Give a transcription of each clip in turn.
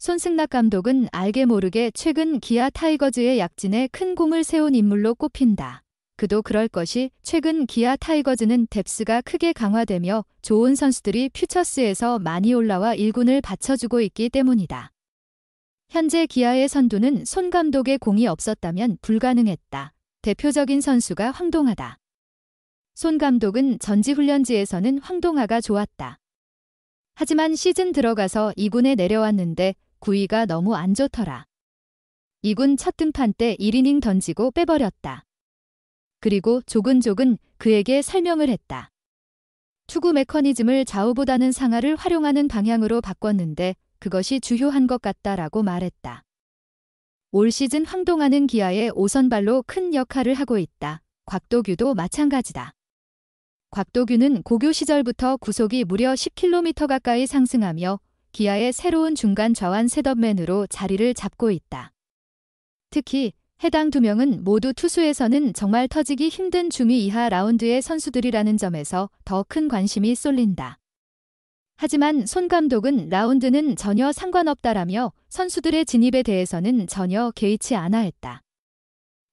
손승락 감독은 알게 모르게 최근 기아 타이거즈의 약진에 큰 공을 세운 인물로 꼽힌다. 그도 그럴 것이 최근 기아 타이거즈는 뎁스가 크게 강화되며 좋은 선수들이 퓨처스에서 많이 올라와 1군을 받쳐주고 있기 때문이다. 현재 기아의 선두는 손 감독의 공이 없었다면 불가능했다. 대표적인 선수가 황동하다. 손 감독은 전지훈련지에서는 황동하가 좋았다. 하지만 시즌 들어가서 2군에 내려왔는데 구위가 너무 안 좋더라. 2군 첫 등판 때 1이닝 던지고 빼버렸다. 그리고 조근조근 그에게 설명을 했다. 투구 메커니즘을 좌우보다는 상하를 활용하는 방향으로 바꿨는데 그것이 주요한 것 같다라고 말했다. 올 시즌 황동하는 기아의 5선발로 큰 역할을 하고 있다. 곽도규도 마찬가지다. 곽도규는 고교 시절부터 구속이 무려 10km 가까이 상승하며 기아의 새로운 중간 좌완 셋업맨으로 자리를 잡고 있다. 특히 해당 두 명은 모두 투수에서는 정말 터지기 힘든 중위 이하 라운드의 선수들이라는 점에서 더 큰 관심이 쏠린다. 하지만 손 감독은 라운드는 전혀 상관없다라며 선수들의 진입에 대해서는 전혀 개의치 않아 했다.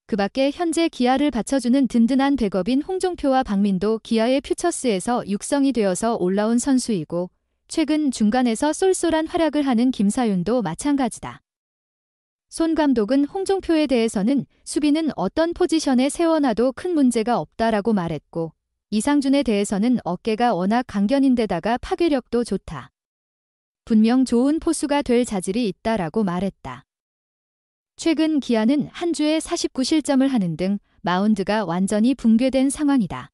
그 밖에 현재 기아를 받쳐주는 든든한 백업인 홍종표와 박민도 기아의 퓨처스에서 육성이 되어서 올라온 선수이고 최근 중간에서 쏠쏠한 활약을 하는 김사윤도 마찬가지다. 손 감독은 홍종표에 대해서는 수비는 어떤 포지션에 세워놔도 큰 문제가 없다라고 말했고 이상준에 대해서는 어깨가 워낙 강견인데다가 파괴력도 좋다. 분명 좋은 포수가 될 자질이 있다라고 말했다. 최근 기아는 한 주에 49실점을 하는 등 마운드가 완전히 붕괴된 상황이다.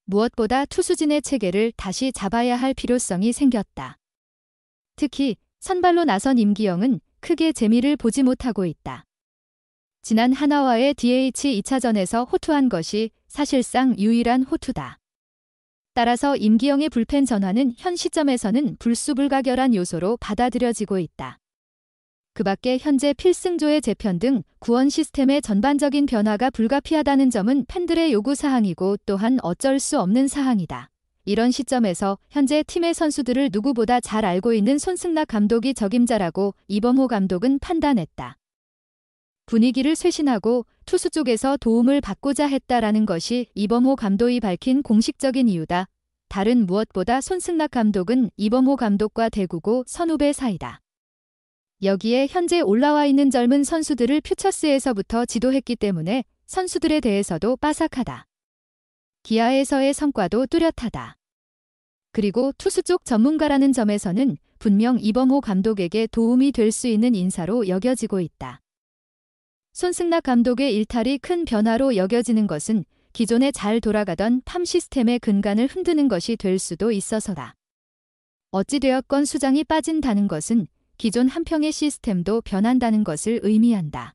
무엇보다 투수진의 체계를 다시 잡아야 할 필요성이 생겼다. 특히 선발로 나선 임기영은 크게 재미를 보지 못하고 있다. 지난 하나와의 DH 2차전에서 호투한 것이 사실상 유일한 호투다. 따라서 임기영의 불펜 전환은 현 시점에서는 불수불가결한 요소로 받아들여지고 있다. 그 밖에 현재 필승조의 재편 등 구원 시스템의 전반적인 변화가 불가피하다는 점은 팬들의 요구사항이고 또한 어쩔 수 없는 사항이다. 이런 시점에서 현재 팀의 선수들을 누구보다 잘 알고 있는 손승락 감독이 적임자라고 이범호 감독은 판단했다. 분위기를 쇄신하고 투수 쪽에서 도움을 받고자 했다라는 것이 이범호 감독이 밝힌 공식적인 이유다. 다른 무엇보다 손승락 감독은 이범호 감독과 대구고 선후배 사이다. 여기에 현재 올라와 있는 젊은 선수들을 퓨처스에서부터 지도했기 때문에 선수들에 대해서도 빠삭하다. 기아에서의 성과도 뚜렷하다. 그리고 투수 쪽 전문가라는 점에서는 분명 이범호 감독에게 도움이 될 수 있는 인사로 여겨지고 있다. 손승락 감독의 일탈이 큰 변화로 여겨지는 것은 기존에 잘 돌아가던 팜 시스템의 근간을 흔드는 것이 될 수도 있어서다. 어찌되었건 수장이 빠진다는 것은 기존 한평의 시스템도 변한다는 것을 의미한다.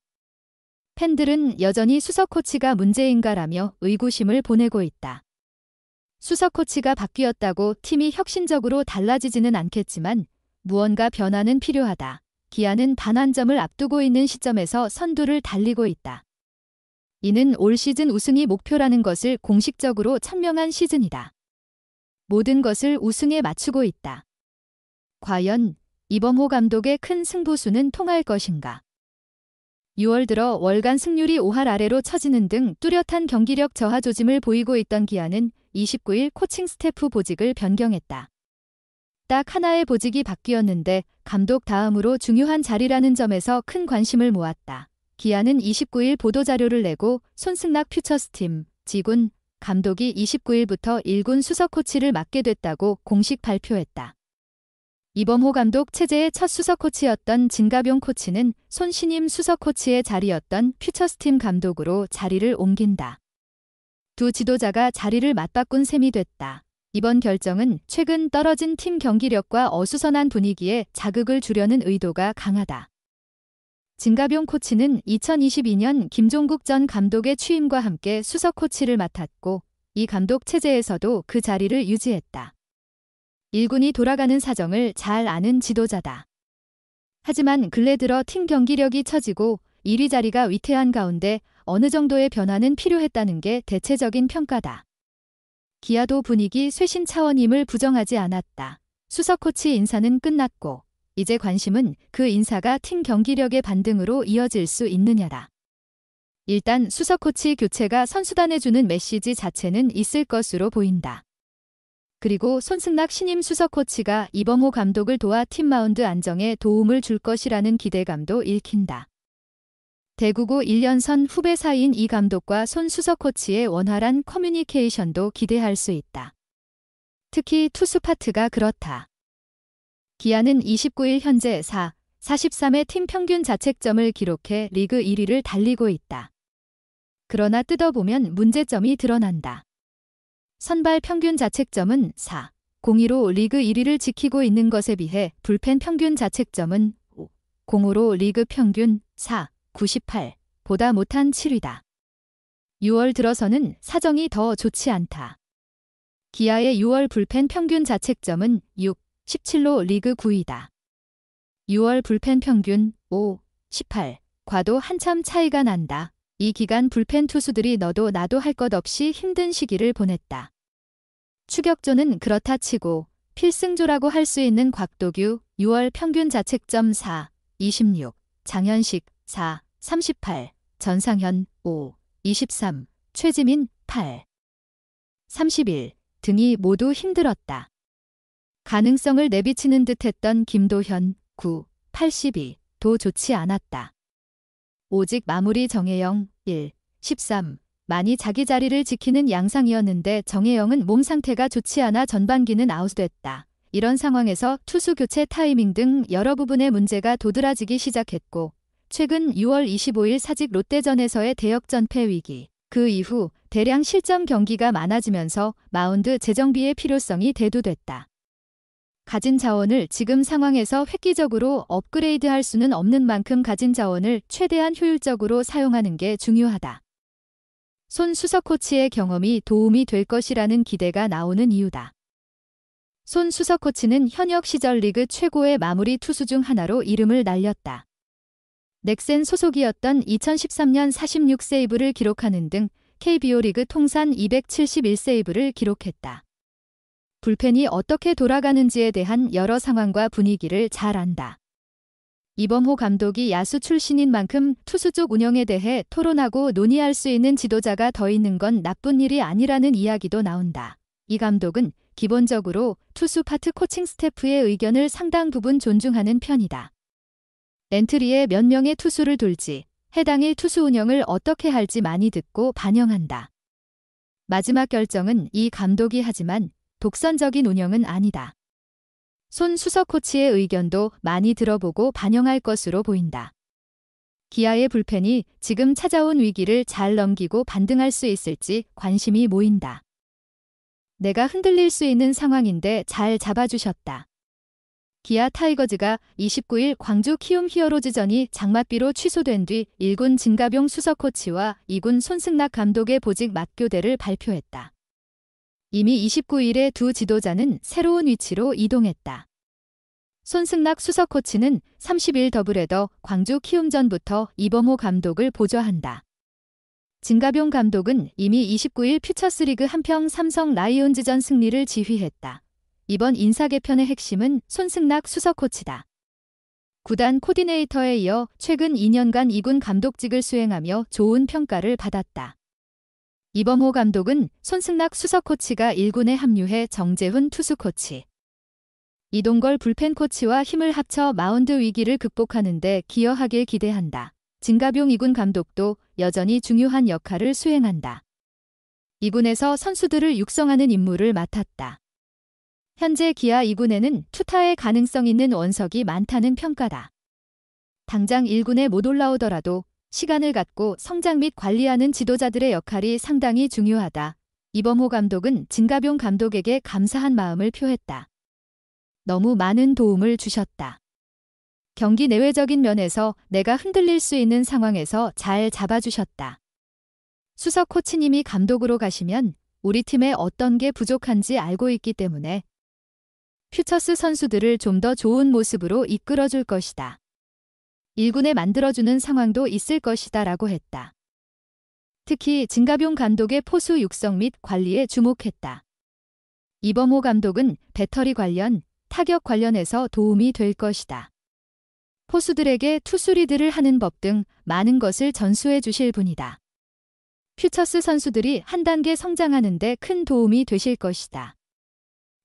팬들은 여전히 수석 코치가 문제인가라며 의구심을 보내고 있다. 수석 코치가 바뀌었다고 팀이 혁신적으로 달라지지는 않겠지만 무언가 변화는 필요하다. 기아는 반환점을 앞두고 있는 시점에서 선두를 달리고 있다. 이는 올 시즌 우승이 목표라는 것을 공식적으로 천명한 시즌이다. 모든 것을 우승에 맞추고 있다. 과연 이범호 감독의 큰 승부수는 통할 것인가? 6월 들어 월간 승률이 5할 아래로 처지는 등 뚜렷한 경기력 저하 조짐을 보이고 있던 기아는 29일 코칭 스태프 보직을 변경했다. 딱 하나의 보직이 바뀌었는데 감독 다음으로 중요한 자리라는 점에서 큰 관심을 모았다. 기아는 29일 보도자료를 내고 손승락 퓨처스팀 지군 감독이 29일부터 1군 수석 코치를 맡게 됐다고 공식 발표했다. 이범호 감독 체제의 첫 수석 코치였던 진가병 코치는 손 신임 수석 코치의 자리였던 퓨처스팀 감독으로 자리를 옮긴다. 두 지도자가 자리를 맞바꾼 셈이 됐다. 이번 결정은 최근 떨어진 팀 경기력과 어수선한 분위기에 자극을 주려는 의도가 강하다. 진가병 코치는 2022년 김종국 전 감독의 취임과 함께 수석 코치를 맡았고 이 감독 체제에서도 그 자리를 유지했다. 1군이 돌아가는 사정을 잘 아는 지도자다. 하지만 근래 들어 팀 경기력이 처지고 1위 자리가 위태한 가운데 어느 정도의 변화는 필요했다는 게 대체적인 평가다. 기아도 분위기 쇄신 차원임을 부정하지 않았다. 수석 코치 인사는 끝났고 이제 관심은 그 인사가 팀 경기력의 반등으로 이어질 수 있느냐다. 일단 수석 코치 교체가 선수단에 주는 메시지 자체는 있을 것으로 보인다. 그리고 손승락 신임 수석 코치가 이범호 감독을 도와 팀 마운드 안정에 도움을 줄 것이라는 기대감도 읽힌다. 대구고 1년선 후배 사이인 이 감독과 손 수석 코치의 원활한 커뮤니케이션도 기대할 수 있다. 특히 투수 파트가 그렇다. 기아는 29일 현재 43의 팀 평균 자책점을 기록해 리그 1위를 달리고 있다. 그러나 뜯어보면 문제점이 드러난다. 선발 평균 자책점은 4.02로 리그 1위를 지키고 있는 것에 비해 불펜 평균 자책점은 5.05로 리그 평균 4.98보다 못한 7위다. 6월 들어서는 사정이 더 좋지 않다. 기아의 6월 불펜 평균 자책점은 6.17로 리그 9위다. 6월 불펜 평균 5.18과도 한참 차이가 난다. 이 기간 불펜 투수들이 너도 나도 할 것 없이 힘든 시기를 보냈다. 추격조는 그렇다 치고 필승조라고 할 수 있는 곽도규 6월 평균 자책점 4.26, 장현식 4.38, 전상현 5.23, 최지민 8.31 등이 모두 힘들었다. 가능성을 내비치는 듯했던 김도현 9.82도 좋지 않았다. 오직 마무리 정혜영 1.13 많이 자기 자리를 지키는 양상이었는데 정혜영은 몸 상태가 좋지 않아 전반기는 아웃됐다. 이런 상황에서 투수 교체 타이밍 등 여러 부분의 문제가 도드라지기 시작했고 최근 6월 25일 사직 롯데전에서의 대역전패 위기 그 이후 대량 실점 경기가 많아지면서 마운드 재정비의 필요성이 대두됐다. 가진 자원을 지금 상황에서 획기적으로 업그레이드할 수는 없는 만큼 가진 자원을 최대한 효율적으로 사용하는 게 중요하다. 손 수석 코치의 경험이 도움이 될 것이라는 기대가 나오는 이유다. 손 수석 코치는 현역 시절 리그 최고의 마무리 투수 중 하나로 이름을 날렸다. 넥센 소속이었던 2013년 46세이브를 기록하는 등 KBO 리그 통산 271세이브를 기록했다. 불펜이 어떻게 돌아가는지에 대한 여러 상황과 분위기를 잘 안다. 이범호 감독이 야수 출신인 만큼 투수 쪽 운영에 대해 토론하고 논의할 수 있는 지도자가 더 있는 건 나쁜 일이 아니라는 이야기도 나온다. 이 감독은 기본적으로 투수 파트 코칭 스태프의 의견을 상당 부분 존중하는 편이다. 엔트리에 몇 명의 투수를 둘지, 해당일 투수 운영을 어떻게 할지 많이 듣고 반영한다. 마지막 결정은 이 감독이 하지만 독선적인 운영은 아니다. 손 수석 코치의 의견도 많이 들어보고 반영할 것으로 보인다. 기아의 불펜이 지금 찾아온 위기를 잘 넘기고 반등할 수 있을지 관심이 모인다. 내가 흔들릴 수 있는 상황인데 잘 잡아주셨다. 기아 타이거즈가 29일 광주 키움 히어로즈전이 장맛비로 취소된 뒤 1군 진가병 수석 코치와 2군 손승락 감독의 보직 맞교대를 발표했다. 이미 29일에 두 지도자는 새로운 위치로 이동했다. 손승락 수석 코치는 30일 더블헤더 광주 키움전부터 이범호 감독을 보좌한다. 진가병 감독은 이미 29일 퓨처스리그 한평 삼성 라이온즈전 승리를 지휘했다. 이번 인사 개편의 핵심은 손승락 수석 코치다. 구단 코디네이터에 이어 최근 2년간 2군 감독직을 수행하며 좋은 평가를 받았다. 이범호 감독은 손승락 수석 코치가 1군에 합류해 정재훈 투수 코치, 이동걸 불펜 코치와 힘을 합쳐 마운드 위기를 극복하는 데 기여하길 기대한다. 진가병 2군 감독도 여전히 중요한 역할을 수행한다. 2군에서 선수들을 육성하는 임무를 맡았다. 현재 기아 2군에는 투타의 가능성 있는 원석이 많다는 평가다. 당장 1군에 못 올라오더라도 시간을 갖고 성장 및 관리하는 지도자들의 역할이 상당히 중요하다. 이범호 감독은 진가병 감독에게 감사한 마음을 표했다. 너무 많은 도움을 주셨다. 경기 내외적인 면에서 내가 흔들릴 수 있는 상황에서 잘 잡아주셨다. 수석 코치님이 감독으로 가시면 우리 팀에 어떤 게 부족한지 알고 있기 때문에 퓨처스 선수들을 좀 더 좋은 모습으로 이끌어줄 것이다. 1군에 만들어주는 상황도 있을 것이다 라고 했다. 특히 진가병 감독의 포수 육성 및 관리에 주목했다. 이범호 감독은 배터리 관련 타격 관련해서 도움이 될 것이다. 포수들에게 투수 리드를 하는 법 등 많은 것을 전수해 주실 분이다. 퓨처스 선수들이 한 단계 성장하는 데 큰 도움이 되실 것이다.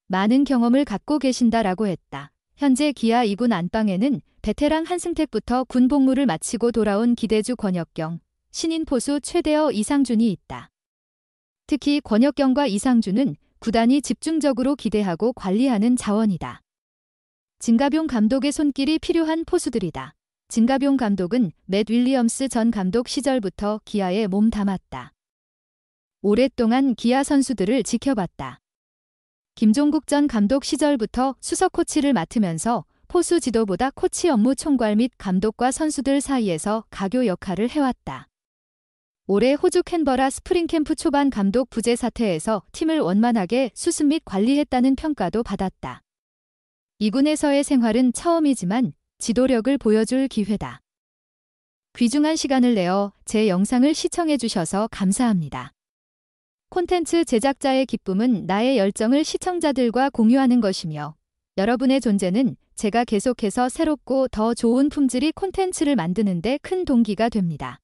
많은 경험을 갖고 계신다라고 했다. 현재 기아 2군 안방에는 베테랑 한승택부터 군 복무를 마치고 돌아온 기대주 권혁경, 신인 포수 최대어 이상준이 있다. 특히 권혁경과 이상준은 구단이 집중적으로 기대하고 관리하는 자원이다. 진가병 감독의 손길이 필요한 포수들이다. 진가병 감독은 맷 윌리엄스 전 감독 시절부터 기아에 몸 담았다. 오랫동안 기아 선수들을 지켜봤다. 김종국 전 감독 시절부터 수석 코치를 맡으면서 포수 지도보다 코치 업무 총괄 및 감독과 선수들 사이에서 가교 역할을 해왔다. 올해 호주 캔버라 스프링캠프 초반 감독 부재 사태에서 팀을 원만하게 수습 및 관리했다는 평가도 받았다. 2군에서의 생활은 처음이지만 지도력을 보여줄 기회다. 귀중한 시간을 내어 제 영상을 시청해 주셔서 감사합니다. 콘텐츠 제작자의 기쁨은 나의 열정을 시청자들과 공유하는 것이며 여러분의 존재는 제가 계속해서 새롭고 더 좋은 품질의 콘텐츠를 만드는 데 큰 동기가 됩니다.